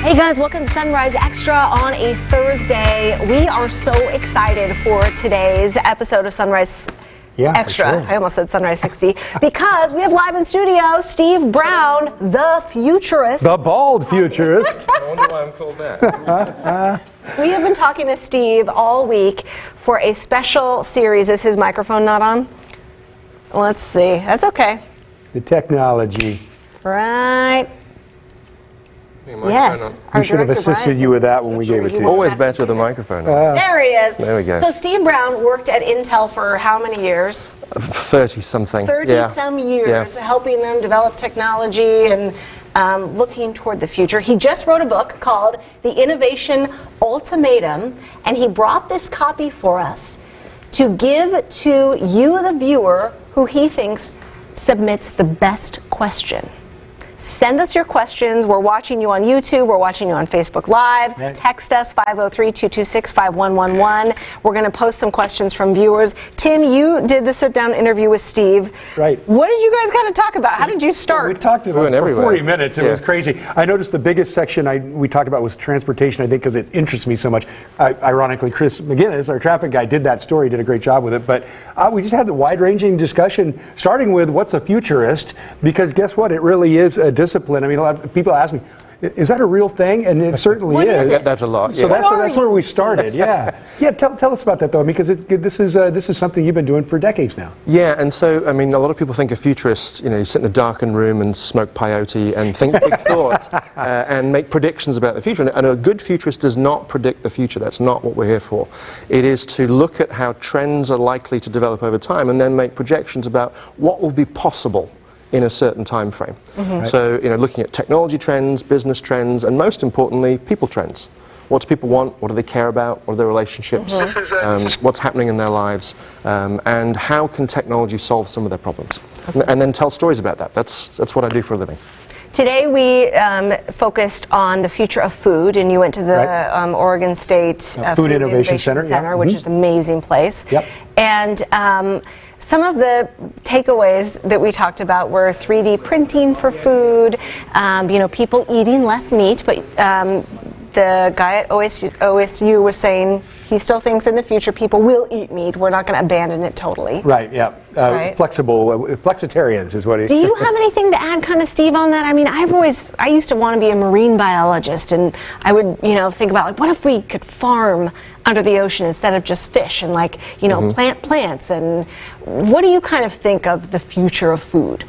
Hey guys, welcome to Sunrise Extra on a Thursday. We are so excited for today's episode of Sunrise Extra. Sure. I almost said Sunrise 60 because we have live in studio Steve Brown, the futurist. The bald futurist. I wonder why I'm called that. We have been talking to Steve all week for a special series. Is his microphone not on? Let's see. That's okay. The technology. Right. Yes. We should have assisted you with that when we gave it to you. Always better with the microphone. There he is. There we go. So Steve Brown worked at Intel for how many years? 30-something. 30-some years, helping them develop technology and looking toward the future. He just wrote a book called The Innovation Ultimatum, and he brought this copy for us to give to you, the viewer, who he thinks submits the best question. Send us your questions. We're watching you on YouTube. We're watching you on Facebook Live. Right. Text us 503-226-5111. We're going to post some questions from viewers. Tim, you did the sit-down interview with Steve. Right. What did you guys kind of talk about? How did you start? We talked about it for 40 minutes. It was crazy. I noticed the biggest section we talked about was transportation, I think, because it interests me so much. Ironically, Chris McGinnis, our traffic guy, did that story, did a great job with it. But we just had the wide-ranging discussion, starting with what's a futurist, because guess what? It really is a discipline. I mean, a lot of people ask me, is that a real thing? And it certainly is. That's a lot. So that's where we started. Yeah. Tell us about that though, because this is something you've been doing for decades now. Yeah, and so I mean, a lot of people think a futurist, you sit in a darkened room and smoke peyote and think big thoughts and make predictions about the future. And a good futurist does not predict the future. That's not what we're here for. It is to look at how trends are likely to develop over time and then make projections about what will be possible in a certain time frame. Mm-hmm. So, looking at technology trends, business trends, and most importantly, people trends. What do people want? What do they care about? What are their relationships? Mm-hmm. What's happening in their lives? And how can technology solve some of their problems? Okay. And then tell stories about that. That's what I do for a living. Today we focused on the future of food, and you went to the Oregon State Food Innovation Center, which is an amazing place. Yep. And some of the takeaways that we talked about were 3D printing for food, people eating less meat, but the guy at OSU was saying he still thinks in the future people will eat meat. We're not going to abandon it totally. Right, yeah. Flexible, flexitarians is what he... Do you have anything to add, kind of, Steve, on that? I mean, I used to want to be a marine biologist, and I would, think about, like, what if we could farm under the ocean instead of just fish and, plant plants? And what do you kind of think of the future of food?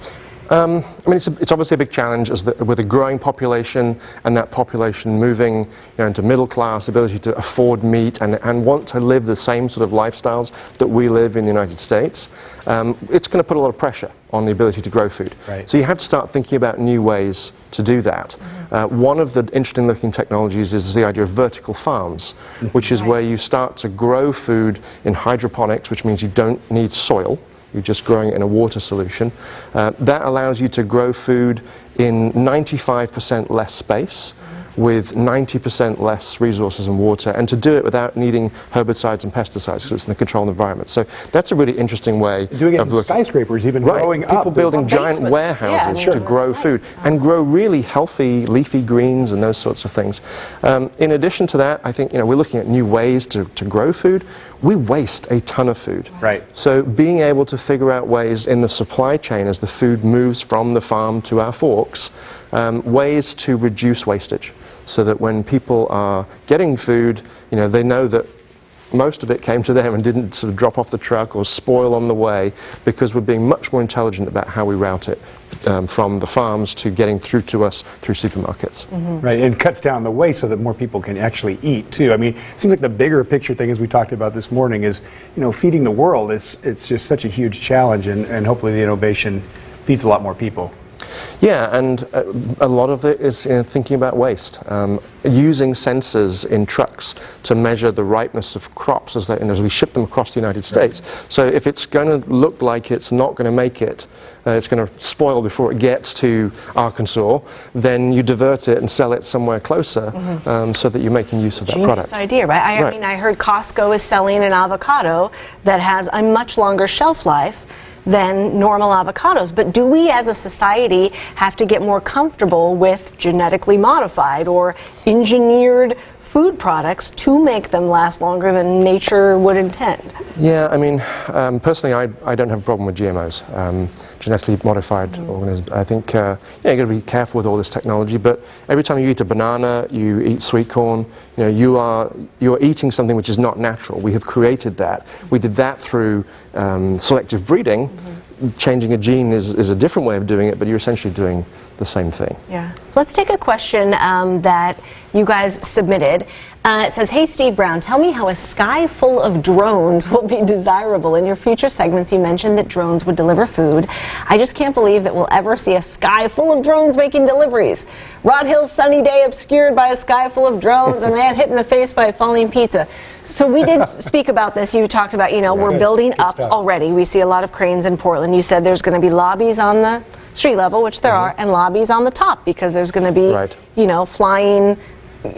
I mean, it's obviously a big challenge with a growing population and that population moving into middle class, ability to afford meat and want to live the same sort of lifestyles that we live in the United States. It's going to put a lot of pressure on the ability to grow food. Right. So you have to start thinking about new ways to do that. Mm-hmm. One of the interesting looking technologies is the idea of vertical farms, which is where you start to grow food in hydroponics, which means you don't need soil. You're just growing it in a water solution. That allows you to grow food in 95% less space with 90% less resources and water, and to do it without needing herbicides and pesticides because it's in a controlled environment. So that's a really interesting way doing it in skyscrapers, even growing up. People building giant warehouses to grow food and grow really healthy leafy greens and those sorts of things. In addition to that, I think we're looking at new ways to grow food. We waste a ton of food. Right. So being able to figure out ways in the supply chain as the food moves from the farm to our forks, ways to reduce wastage, so that when people are getting food, they know that most of it came to them and didn't sort of drop off the truck or spoil on the way, because we're being much more intelligent about how we route it from the farms to getting through to us through supermarkets. Mm-hmm. Right, and cuts down the waste so that more people can actually eat too. I mean, it seems like the bigger picture thing, as we talked about this morning, is feeding the world. It's just such a huge challenge, and hopefully the innovation feeds a lot more people. Yeah, and a lot of it is thinking about waste, using sensors in trucks to measure the ripeness of crops as we ship them across the United States. Right. So if it's going to look like it's not going to make it, it's going to spoil before it gets to Arkansas, then you divert it and sell it somewhere closer, so that you're making use of that product. Genius idea, right? I mean, I heard Costco is selling an avocado that has a much longer shelf life than normal avocados. But do we as a society have to get more comfortable with genetically modified or engineered food products to make them last longer than nature would intend? Yeah, I mean, personally, I don't have a problem with GMOs, genetically modified organisms. I think you've got to be careful with all this technology, but every time you eat a banana, you eat sweet corn, you are eating something which is not natural. We have created that. We did that through selective breeding. Changing a gene is a different way of doing it, but you're essentially doing the same thing. Yeah. Let's take a question that you guys submitted. It says, hey Steve Brown, tell me how a sky full of drones will be desirable. In your future segments you mentioned that drones would deliver food. I just can't believe that we'll ever see a sky full of drones making deliveries. Rod Hill's sunny day obscured by a sky full of drones, a man hit in the face by a falling pizza. So we did speak about this. You talked about, we're building up already. We see a lot of cranes in Portland. You said there's going to be lobbies on the street level, which there are, and lobbies on the top because there's going to be, flying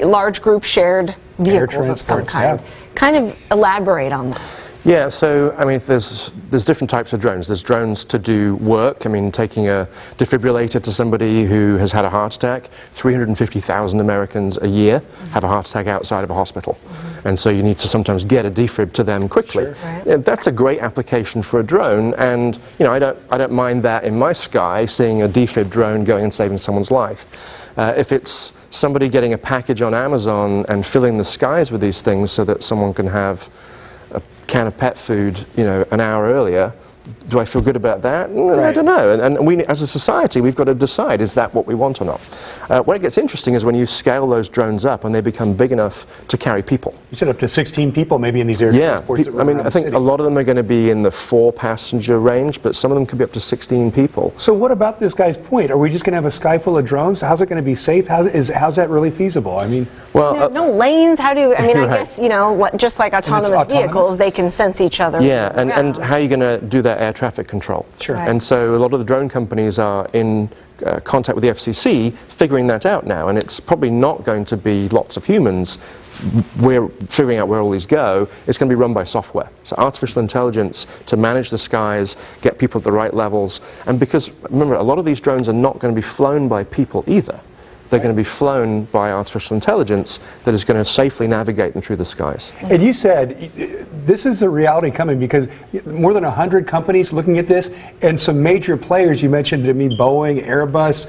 large group shared vehicles of some kind. Kind of elaborate on that. Yeah, so I mean, there's different types of drones. There's drones to do work. I mean, taking a defibrillator to somebody who has had a heart attack. 350,000 Americans a year have a heart attack outside of a hospital, and so you need to sometimes get a defib to them quickly. Sure. Right. Yeah, that's a great application for a drone, and I don't mind that in my sky, seeing a defib drone going and saving someone's life. If it's somebody getting a package on Amazon and filling the skies with these things so that someone can have a can of pet food, an hour earlier, do I feel good about that? I don't know. And we, as a society, we've got to decide, is that what we want or not? Where it gets interesting is when you scale those drones up and they become big enough to carry people. You said up to 16 people maybe in these air transports. I mean, I think a lot of them are going to be in the 4-passenger range, but some of them could be up to 16 people. So what about this guy's point? Are we just going to have a sky full of drones? How's it going to be safe? How's that really feasible? I mean, well, there's no lanes. How do you, I mean, right. I guess, just like autonomous vehicles, they can sense each other. Yeah, and how are you going to do that air traffic control? Sure. Right. And so a lot of the drone companies are in contact with the FCC figuring that out now, and it's probably not going to be lots of humans. We're figuring out where all these go. It's going to be run by software. So artificial intelligence to manage the skies, get people at the right levels, and because, remember, a lot of these drones are not going to be flown by people either. They're going to be flown by artificial intelligence that is going to safely navigate them through the skies. And you said this is the reality coming because more than 100 companies looking at this, and some major players. You mentioned to me Boeing, Airbus,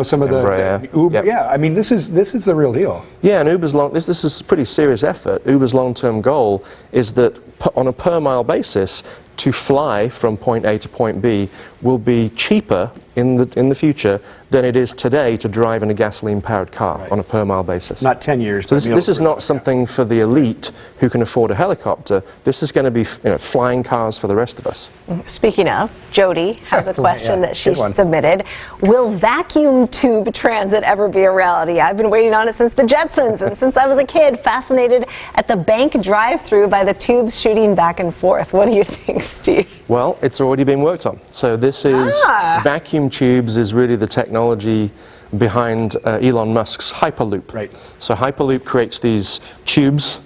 some of the Uber. Yep. Yeah, I mean this is the real deal. Yeah, and Uber's this is a pretty serious effort. Uber's long-term goal is that on a per mile basis, to fly from point A to point B will be cheaper in the future than it is today to drive in a gasoline-powered car on a per mile basis. Not 10 years. So this is not something for the elite who can afford a helicopter. This is going to be flying cars for the rest of us. Speaking of, Jody has a question that she submitted. Will vacuum tube transit ever be a reality? I've been waiting on it since the Jetsons and since I was a kid, fascinated at the bank drive-through by the tubes shooting back and forth. What do you think, Steve? Well, it's already been worked on. So this is vacuum tubes is really the technology behind Elon Musk's Hyperloop. Right. So Hyperloop creates these tubes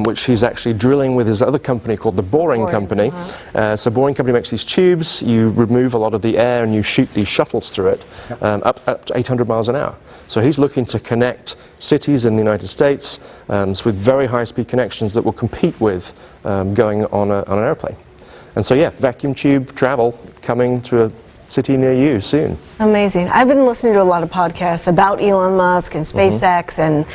which he's actually drilling with his other company called the Boring Company. So Boring Company makes these tubes, you remove a lot of the air and you shoot these shuttles through it up to 800 miles an hour. So he's looking to connect cities in the United States with very high-speed connections that will compete with going on an airplane. And so yeah, vacuum tube travel coming to a city near you soon. Amazing. I've been listening to a lot of podcasts about Elon Musk and SpaceX, and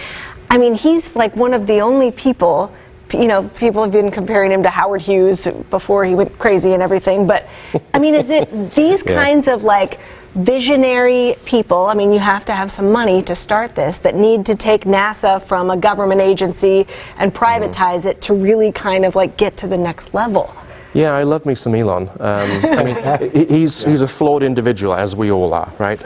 I mean, he's like one of the only people, people have been comparing him to Howard Hughes before he went crazy and everything, but I mean, is it these kinds of like visionary people, I mean, you have to have some money to start this, that need to take NASA from a government agency and privatize it to really kind of like get to the next level? Yeah, I love me some Elon. I mean, he's a flawed individual, as we all are, right?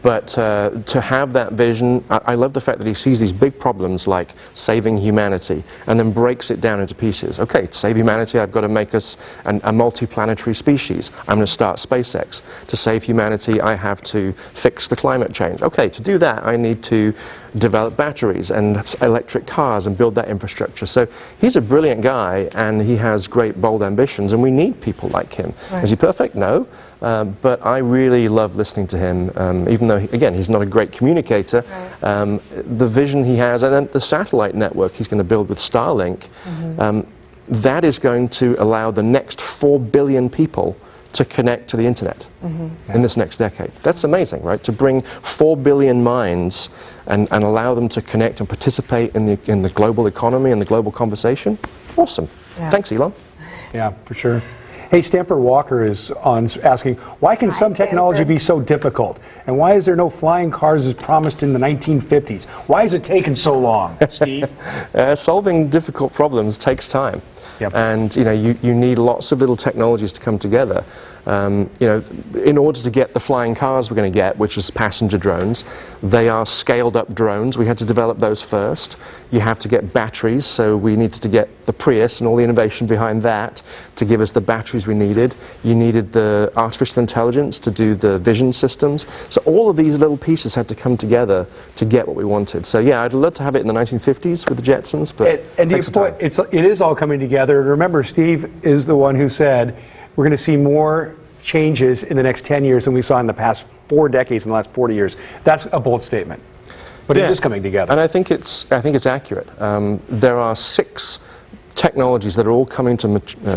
But to have that vision, I love the fact that he sees these big problems like saving humanity and then breaks it down into pieces. Okay, to save humanity, I've got to make us a multi-planetary species. I'm going to start SpaceX. To save humanity, I have to fix the climate change. Okay, to do that, I need to develop batteries and electric cars and build that infrastructure. So he's a brilliant guy, and he has great, bold ambitions, and we need people like him. Right. Is he perfect? No. But I really love listening to him, even though, again, he's not a great communicator. Right. The vision he has, and then the satellite network he's going to build with Starlink, that is going to allow the next 4 billion people to connect to the internet in this next decade. That's amazing, right? To bring 4 billion minds and allow them to connect and participate in the global economy and the global conversation. Awesome. Yeah. Thanks, Elon. Yeah, for sure. Hey, Stanford Walker is asking, why can some technology be so difficult? And why is there no flying cars as promised in the 1950s? Why has it taken so long, Steve? Solving difficult problems takes time. Yep. And you need lots of little technologies to come together. In order to get the flying cars we're going to get, which is passenger drones, they are scaled up drones. We had to develop those first. You have to get batteries, so we needed to get the Prius and all the innovation behind that to give us the batteries we needed. You needed the artificial intelligence to do the vision systems. So all of these little pieces had to come together to get what we wanted. So yeah, I'd love to have it in the 1950s with the Jetsons, but it is all coming together. Remember, Steve is the one who said we're going to see more changes in the next 10 years than we saw in the past 4 decades, in the last 40 years. That's a bold statement, but it is coming together. And I think it's accurate. There are 6 technologies that are all coming to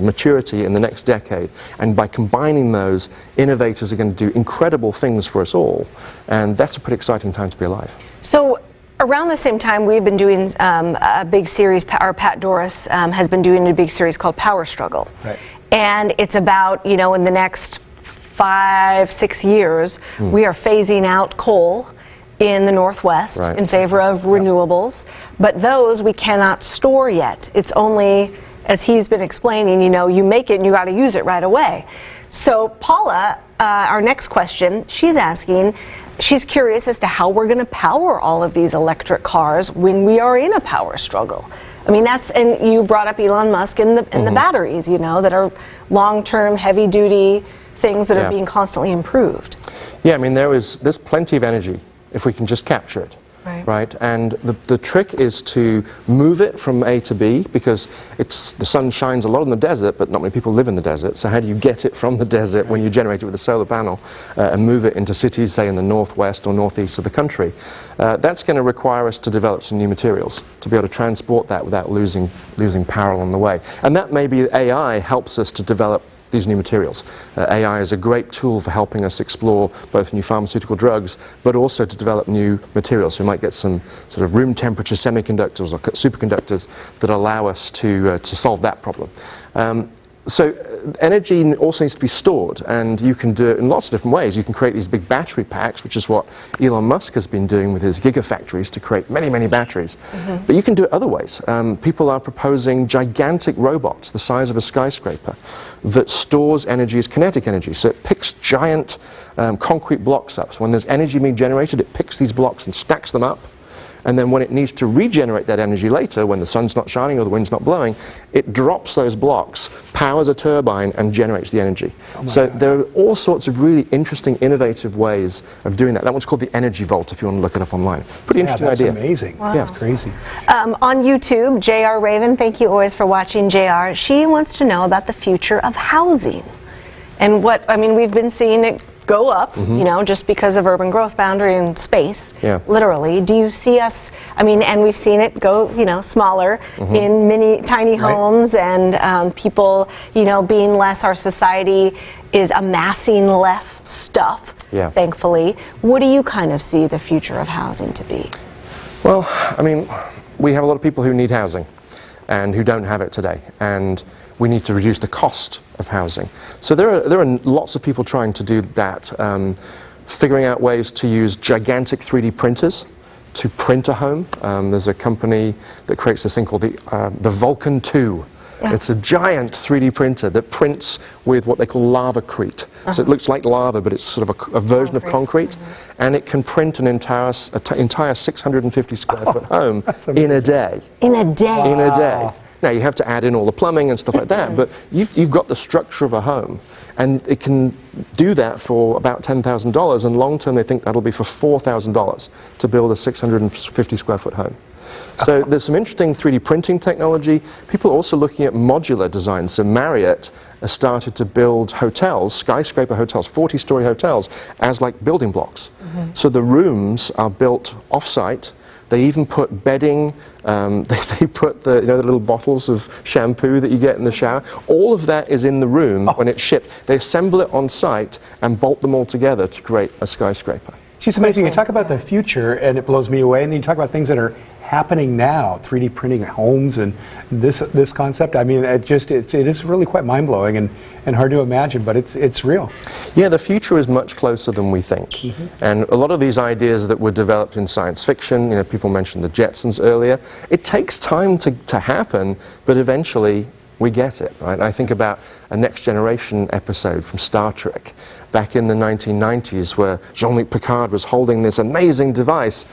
maturity in the next decade, and by combining those, innovators are going to do incredible things for us all, and that's a pretty exciting time to be alive. So around the same time, we've been doing a big series, or Pat Doris has been doing a big series called Power Struggle. Right. And it's about, in the next 5-6 years, we are phasing out coal in the Northwest in favor of renewables. But those we cannot store yet. It's only, as he's been explaining, you make it and you got to use it right away. So Paula, our next question, she's asking, she's curious as to how we're going to power all of these electric cars when we are in a power struggle. I mean, and you brought up Elon Musk and the batteries, that are long-term, heavy-duty things that are being constantly improved. Yeah, I mean, there's plenty of energy if we can just capture it. Right? And the trick is to move it from A to B, because the sun shines a lot in the desert, but not many people live in the desert. So how do you get it from the desert when you generate it with a solar panel and move it into cities, say in the northwest or northeast of the country? That's going to require us to develop some new materials to be able to transport that without losing power along the way. And that maybe AI helps us to develop these new materials. AI is a great tool for helping us explore both new pharmaceutical drugs, but also to develop new materials. So we might get some sort of room temperature semiconductors or superconductors that allow us to solve that problem. So energy also needs to be stored, and you can do it in lots of different ways. You can create these big battery packs, which is what Elon Musk has been doing with his gigafactories to create many, many batteries. But you can do it other ways. People are proposing gigantic robots the size of a skyscraper that stores energy as kinetic energy. So it picks giant concrete blocks up. So when there's energy being generated, it picks these blocks and stacks them up. And then when it needs to regenerate that energy later, when the sun's not shining or the wind's not blowing, it drops those blocks, powers a turbine, and generates the energy. So there are all sorts of really interesting, innovative ways of doing that. That one's called the Energy Vault, if you want to look it up online. Pretty interesting idea. That's amazing. Wow. Yeah, it's crazy. On YouTube, JR Raven, thank you always for watching, JR. She wants to know about the future of housing. And we've been seeing it go up, just because of urban growth boundary and space, literally. Do you see us, and we've seen it go, smaller in many tiny homes, and people, being less, our society is amassing less stuff, thankfully. What do you kind of see the future of housing to be? Well, we have a lot of people who need housing and who don't have it today, and we need to reduce the cost of housing. So there are lots of people trying to do that, figuring out ways to use gigantic 3D printers to print a home. There's a company that creates this thing called the Vulcan 2. It's a giant 3D printer that prints with what they call lavacrete. So it looks like lava, but it's sort of a version of concrete. And it can print an entire 650 square foot home in a day. In a day? In a day. Now, you have to add in all the plumbing and stuff like that, but you've got the structure of a home, and it can do that for about $10,000, and long term they think that'll be for $4,000 to build a 650 square foot home. So there's some interesting 3D printing technology. People are also looking at modular design. So Marriott has started to build hotels, skyscraper hotels, 40-story hotels, as like building blocks. So the rooms are built off-site. They even put bedding, they put the, the little bottles of shampoo that you get in the shower. All of that is in the room when it's shipped. They assemble it on site and bolt them all together to create a skyscraper. See, it's amazing. You talk about the future, and it blows me away, and then you talk about things that are happening now, 3D printing homes and this concept. I mean, it is really quite mind-blowing and hard to imagine, but it's real. Yeah, the future is much closer than we think. And a lot of these ideas that were developed in science fiction, people mentioned the Jetsons earlier, it takes time to happen, but eventually we get it, right? I think about a Next Generation episode from Star Trek back in the 1990s where Jean-Luc Picard was holding this amazing device.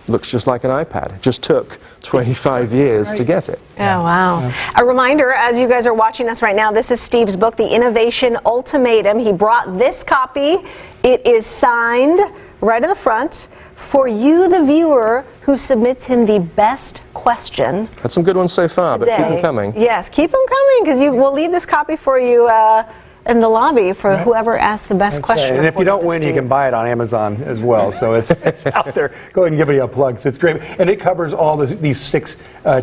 Looks just like an iPad. It just took 25 years to get it. Oh, wow. A reminder, as you guys are watching us right now, this is Steve's book, The Innovation Ultimatum. He brought this copy. It is signed right in the front for you, the viewer, who submits him the best question. Had some good ones so far, today. But keep them coming. Yes, keep them coming, because we'll leave this copy for you in the lobby for whoever asks the best question. And if you don't win, you can buy it on Amazon as well. So it's out there. Go ahead and give it a plug. So it's great. And it covers all these 6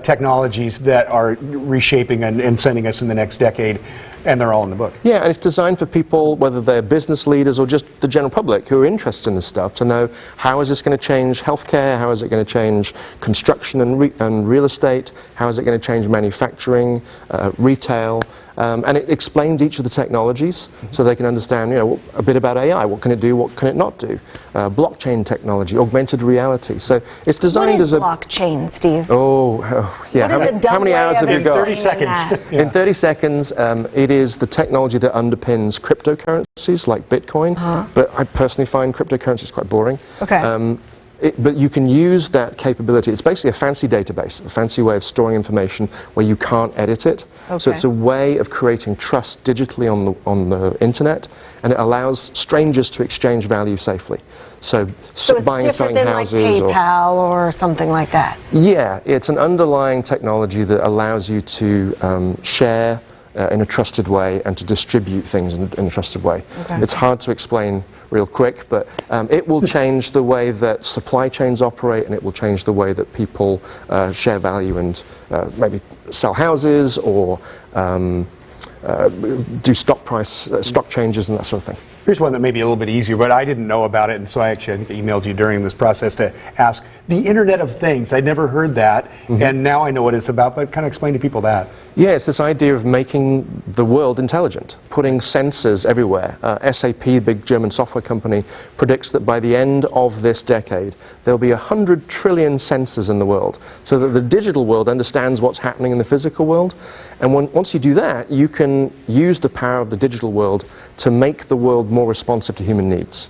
technologies that are reshaping and sending us in the next decade. And they're all in the book. Yeah, and it's designed for people, whether they're business leaders or just the general public who are interested in this stuff, to know how is this going to change healthcare, how is it going to change construction and real estate, how is it going to change manufacturing, retail, and it explains each of the technologies so they can understand, a bit about AI. What can it do? What can it not do? Blockchain technology, augmented reality. So it's designed as a blockchain, Steve? Yeah. How many hours have you got? 30 seconds. In 30 seconds, it is the technology that underpins cryptocurrencies like Bitcoin, but I personally find cryptocurrencies quite boring. Okay. But you can use that capability. It's basically a fancy database, a fancy way of storing information where you can't edit it. Okay. So it's a way of creating trust digitally on the internet, and it allows strangers to exchange value safely. So it's buying and selling different houses, than like PayPal or something like that. Yeah, it's an underlying technology that allows you to share in a trusted way and to distribute things in a trusted way. Okay. It's hard to explain real quick, but it will change the way that supply chains operate, and it will change the way that people share value and maybe sell houses or do stock changes and that sort of thing. Here's one that may be a little bit easier, but I didn't know about it, and so I think I emailed you during this process to ask. The Internet of Things, I'd never heard that, and now I know what it's about, but kind of explain to people that. Yeah, it's this idea of making the world intelligent, putting sensors everywhere. SAP, the big German software company, predicts that by the end of this decade, there'll be 100 trillion sensors in the world, so that the digital world understands what's happening in the physical world. And once you do that, you can use the power of the digital world to make the world more responsive to human needs,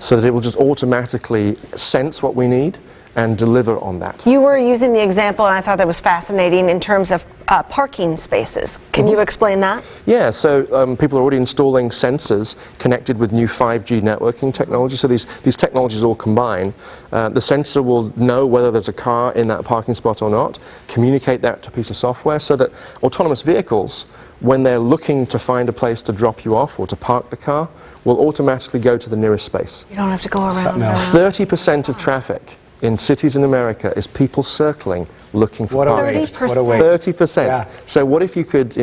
so that it will just automatically sense what we need and deliver on that. You were using the example, and I thought that was fascinating, in terms of parking spaces. Can you explain that? Yeah, so people are already installing sensors connected with new 5G networking technology. So these technologies all combine. The sensor will know whether there's a car in that parking spot or not, communicate that to a piece of software, so that autonomous vehicles, when they're looking to find a place to drop you off or to park the car, will automatically go to the nearest space. You don't have to go around. 30% of traffic in cities in America is people circling, looking for parking. 30%. Yeah. So what if you could,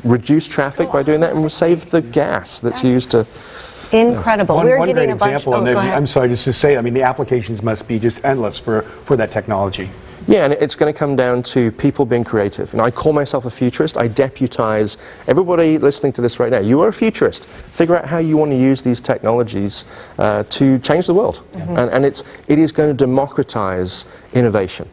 reduce traffic by doing that and save the gas that's used to... Incredible. One We're getting great a bunch. example, and Go ahead. I'm sorry, just to say, I mean, the applications must be just endless for that technology. Yeah, and it's going to come down to people being creative. And I call myself a futurist. I deputize everybody listening to this right now. You are a futurist. Figure out how you want to use these technologies to change the world. And it is going to democratize innovation.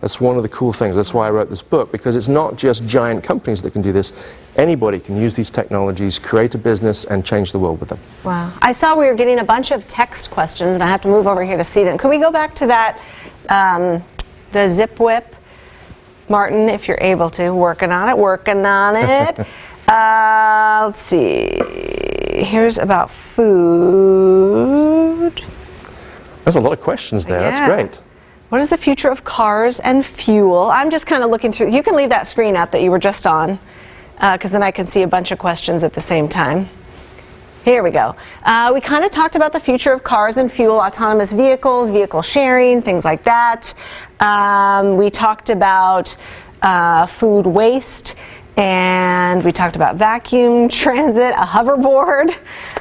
That's one of the cool things. That's why I wrote this book, because it's not just giant companies that can do this. Anybody can use these technologies, create a business, and change the world with them. Wow. I saw we were getting a bunch of text questions, and I have to move over here to see them. Could we go back to that, the Zip Whip? Martin, if you're able to. Working on it. Let's see. Here's about food. There's a lot of questions there. Yeah. That's great. What is the future of cars and fuel? I'm just kind of looking through. You can leave that screen up that you were just on, because then I can see a bunch of questions at the same time. Here we go. We kind of talked about the future of cars and fuel, autonomous vehicles, vehicle sharing, things like that. We talked about food waste, and we talked about vacuum transit, a hoverboard.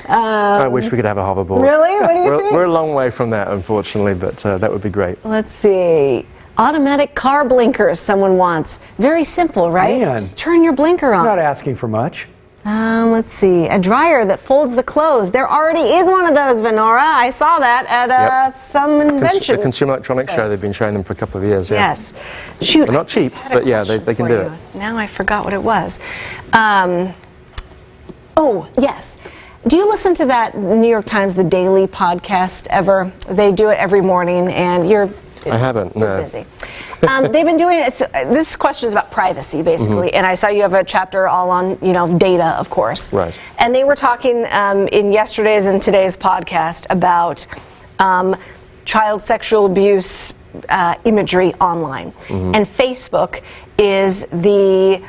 I wish we could have a hoverboard. Really? What do you think? We're a long way from that, unfortunately, but that would be great. Let's see. Automatic car blinkers someone wants. Very simple, right? Man. Just turn your blinker on. Not asking for much. Let's see. A dryer that folds the clothes. There already is one of those, Venora. I saw that at some invention. A Consumer Electronics show. They've been showing them for a couple of years. Yeah. Yes. Shoot. They're not cheap, but yeah, they can do it. Now I forgot what it was. Oh, yes. Do you listen to that New York Times, The Daily podcast ever? They do it every morning, and you're busy. I haven't, no. You're busy. They've been doing it. This question is about privacy, basically, and I saw you have a chapter all on, data, of course. Right. And they were talking in yesterday's and today's podcast about child sexual abuse imagery online, and Facebook is the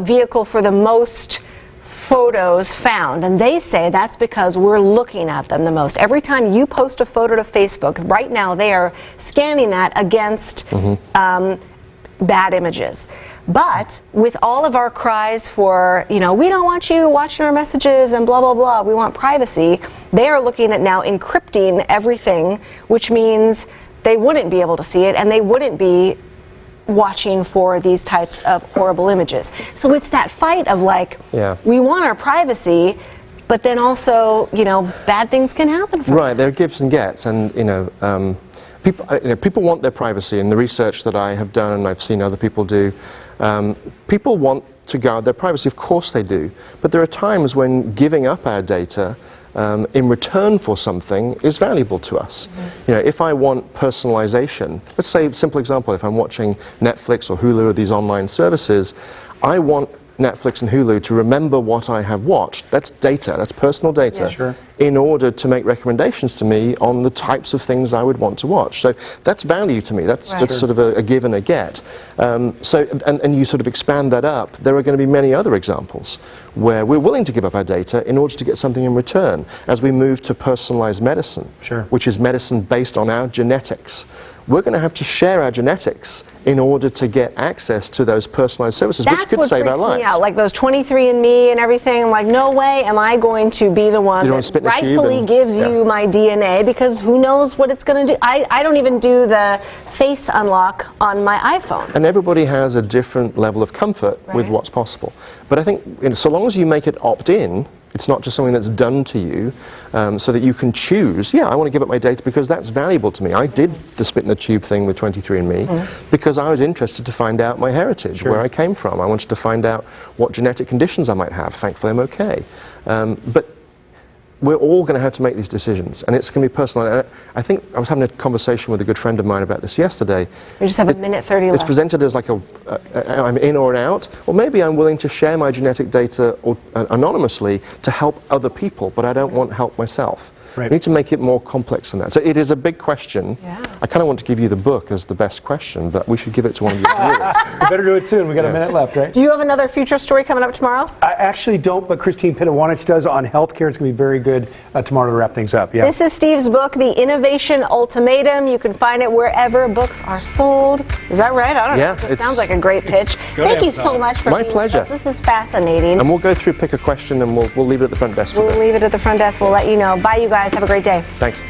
vehicle for the most photos found, and they say that's because we're looking at them the most. Every time you post a photo to Facebook, right now they are scanning that against bad images. But with all of our cries for, we don't want you watching our messages and blah, blah, blah, we want privacy, they are looking at now encrypting everything, which means they wouldn't be able to see it, and they wouldn't be watching for these types of horrible images. So it's that fight of we want our privacy, but then also, bad things can happen from Right, there are gives and gets, and people want their privacy. In the research that I have done and I've seen other people do, people want to guard their privacy. Of course they do, but there are times when giving up our data in return for something is valuable to us. If I want personalization, let's say, simple example, if I'm watching Netflix or Hulu or these online services, I want Netflix and Hulu to remember what I have watched. That's data, that's personal data, Yes. Sure. in order to make recommendations to me on the types of things I would want to watch. So that's value to me. That's sort of a give and a get. And you sort of expand that up. There are going to be many other examples where we're willing to give up our data in order to get something in return as we move to personalized medicine, which is medicine based on our genetics. We're going to have to share our genetics in order to get access to those personalized services, which could save our lives. That's what freaks me out, like those 23andMe and everything. I'm like, no way am I going to be the one that rightfully gives you my DNA, because who knows what it's going to do. I don't even do the face unlock on my iPhone. And everybody has a different level of comfort with what's possible. But I think so long as you make it opt-in, it's not just something that's done to you, so that you can choose, I want to give up my data because that's valuable to me. I did the spit in the tube thing with 23andMe because I was interested to find out my heritage, where I came from. I wanted to find out what genetic conditions I might have. Thankfully, I'm okay. But we're all going to have to make these decisions, and it's going to be personal. And I think I was having a conversation with a good friend of mine about this yesterday. We just have a minute 30 left. It's presented as like I'm in or out, or maybe I'm willing to share my genetic data anonymously to help other people, but I don't want help myself. We need to make it more complex than that. So it is a big question. I kind of want to give you the book as the best question, but we should give it to one of your viewers. We better do it soon. We got a minute left, right? Do you have another future story coming up tomorrow? I actually don't, but Christine Pitawanich does on healthcare. It's going to be very good tomorrow to wrap things up. This is Steve's book, The Innovation Ultimatum. You can find it wherever books are sold. Is that right? I don't know. It just sounds like a great pitch. Thank you so much for being with us. This is fascinating. And we'll go through, pick a question, and we'll leave it at the front desk. We'll leave it at the front desk. We'll let you know. Bye, you guys. Have a great day. Thanks.